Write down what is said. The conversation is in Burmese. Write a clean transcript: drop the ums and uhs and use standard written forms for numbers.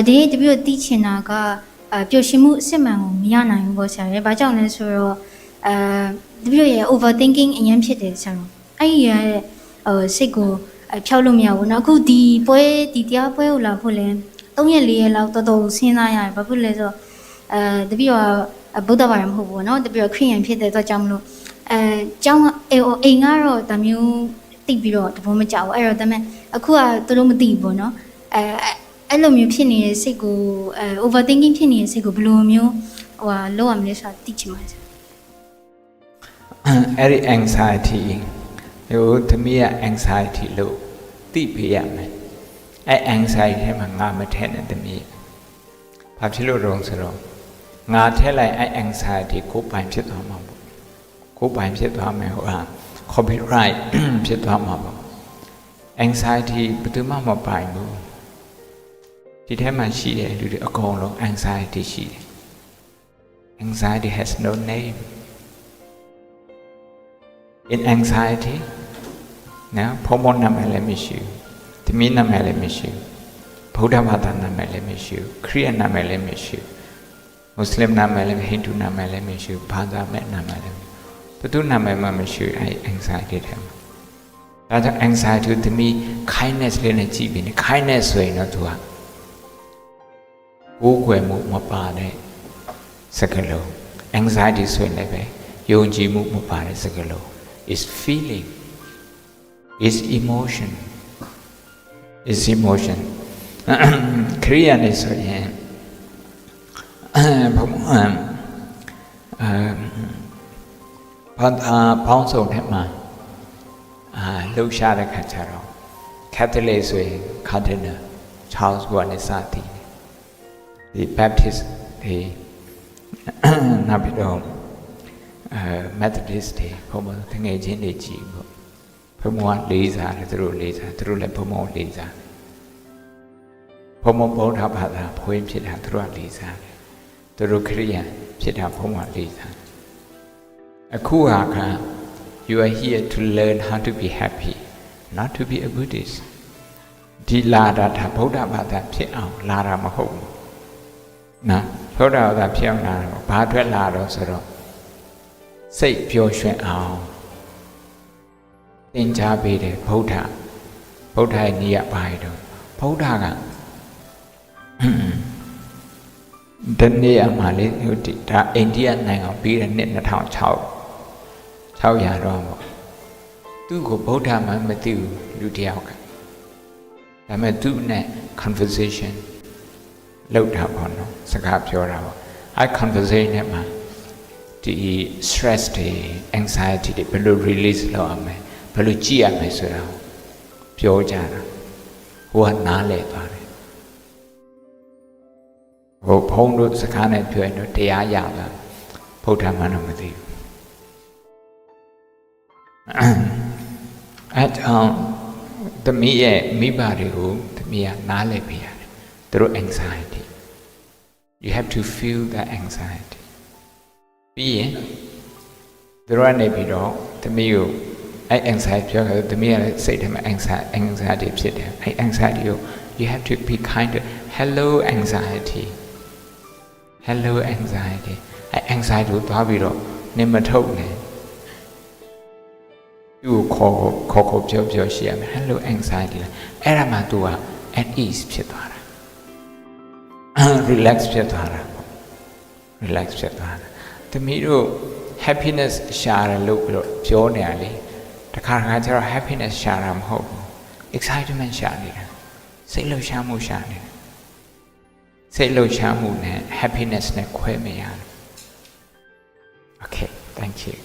ဒီတပြည့်တိချင်တာကပျော်ရွှင်မှုအစစ်မှန်ကိုမရနိုင်ဘူးပေါ့ဆရာရဲ့ဘာကြောင့်လဲဆိုတော့တပြည့်ရဲ့ overthinking အရင်ဖြစ်တယ်ဆရာတော်အဲ့ဒီရဲ့စိတ်ကိုဖြောက်လို့မရဘူးเนาะအခုဒီတရားပွဲကိုလာဖို့လဲ3ရက်4ရက်လောက်တော်တော်စဉ်းစားရတယ်ဘာဖြစ်လဲဆိုတော့တပြည့်ကဗုဒ္ဓဘာသာမဟုတ်ဘူးเนาะတပြည့်ခရစ်ယာန်ဖြစ်တဲ့အတွက်ကြောင့်မလို့ကျောင်းအိမ်ကတော့ဒါမျိုးတိတ်ပြီးတော့တဘောမကြောက်ဘူးအဲ့တော့ဒါပေမဲ့အခုကသူတို့မသိဘူးပေါ့เนาะအဲ့လိုမျိုးဖြစ်နေတဲ့စိတ်ကိုoverthinking ဖြစ်နေတဲ့စိတ်ကိုဘယ်လိုမျိုးလောက်ရမလဲဆိုတာသိချင်ပါတယ်အဲ့ဒီ anxiety ဟိုသမီးက anxiety လို့သိပေးရမယ်အဲ့ anxiety ထဲမှာငါမထည့်နဲ့သမီးဘာဖြစ်လို့တော့ဆိုတော့ငါထည့်လိုက်အဲ့ anxiety ကိုပိုင်ဖြစ်သွားမှာပေါ့ကိုပိုင်ဖြစ်သွားမယ်ဟိုဟာ copyright ဖြစ်သွားမှာပေါ့ anxiety ဘယ်သူမှမပိုင်ဘူးဒီထဲမှာရှိတဲ့လူတွေအကုန်လုံး anxiety ရှိတယ် anxiety has no name in anxiety နော်ဘုံဘုံနာမည်လည်းမရှိဘူးသမီးနာမည်လည်းမရှိဘူးဗုဒ္ဓဘာသာနာမည်လည်းမရှိဘူးခရစ်ယာန်နာမည်လည်းမရှိဘူးမွတ်စလင်နာမည်လည်းဟိန္ဒူနာမည်လည်းမရှိဘူးဘာသာမဲ့နာမည်လည်းဘယ်သူနာမည်မှမရှိဘူးအဲ့ anxiety ထဲမှာဒါကြောင့် anxiety သမီး kindness လေးနဲ့ကြည့်ပြီးနေ kindness ဆိုရင်တော့သူကကိုယ်ွယ်မှုမပါတဲ့စကားလုံး anxiety ဆိုရင်လည်းပဲယုံကြည်မှုမပါတဲ့စကားလုံး is feeling is emotionခရိယာနေဆိုရင်ဘာသာပေါင်းစုံထဲမှာလှုပ်ရှားတဲ့ခါကျတော့ Catholic ဆိုရင် Cardinal Charles ကိုလည်းစသည်ဒီ Baptist ဒီနောက်ပြီးတော့Methodist တွေဘုံဘုံတငယ်ချင်းတွေကြည်ပေါ့ဘုံဘုံကလေးစားတယ်သူတို့လေးစားသူတို့လည်းဘုံဘုံလေးစားတယ်ဘုံဘုံဗုဒ္ဓဘာသာဖွင့်ဖြစ်တာသူတို့ကလေးစားတယ်သူတို့ခရစ်ယာန်ဖြစ်တာဘုံဘုံလေးစားတယ်အခုဟာက you are here to learn how to be happy not to be a Buddhist ဒီလာတာဗုဒ္ဓဘာသာဖြစ်အောင်လာတာမဟုတ်ဘူးနော်ဗုဒ္ဓဘာသာဖြစ်အောင်လာတော့ဘာအတွက်လာတော့ဆိုတော့စိတ်ပျော်ရွှင်အောင်သင်ကြားပေးတယ်ဗုဒ္ဓရဲ့နည်းရပါရတော့ဗုဒ္ဓကတနေ့အမှလေးဒါအိန္ဒိယနိုင်ငံပြီးတဲ့နှစ်2006တော့ပေါ့သူ့ကိုဗုဒ္ဓမှမသိဘူးလူတယောက်ကဒါပေမဲ့သူ့နဲ့ conversation လုပ်တာပေါ့နော်စကားပြောတာပေါ့အဲ့ conversation နဲ့မှာဒီ stress တွေ anxiety တွေဘယ်လို release လုပ်အောင်လဲဘယ်လိုကြည့်ရမလဲဆိုတာပြောကြတာဟိုကနားလည်သွားတယ်ဟိုဖုန်းတို့စကားနဲ့ပြောရင်တော့တရားရတာဗုဒ္ဓမှန်းတော့မသိဘူးအဲ့တော့သမီးရဲ့မိဘတွေကိုသမီးကနားလည်ပေးရတယ်သူတို့ anxiety you have to feel that anxiety ပြီးရင်သူတို့ကနေပြီးတော့သမီးကိုအဲ့ anxiety ပြောတယ်သမီးကလည်းစိတ်ထဲမှာ anxiety ဖြစ်တယ်အဲ့ anxiety ကို you have to be kind to hello anxiety အဲ့ anxiety ကိုသွားပြီးတော့နင်မထုတ်နဲ့သူ့ကိုခေါ်ပြောရှိရမယ် hello anxiety အဲ့ဒါမှ तू က at ease ဖြစ်သွားတာ relax ဖြစ်သွားတာသမီးတို့ happiness ရှာတယ်လို့ပြောနေရလေတခါကျတော့ happiness ရှာတာမဟုတ်ဘူး excitement ရှာနေတာစိတ်လှုပ်ရှားမှုရှာနေတာစိတ်လှုပ်ရှားမှုနဲ့ happiness နဲ့ခွဲမရဘူး okay thank you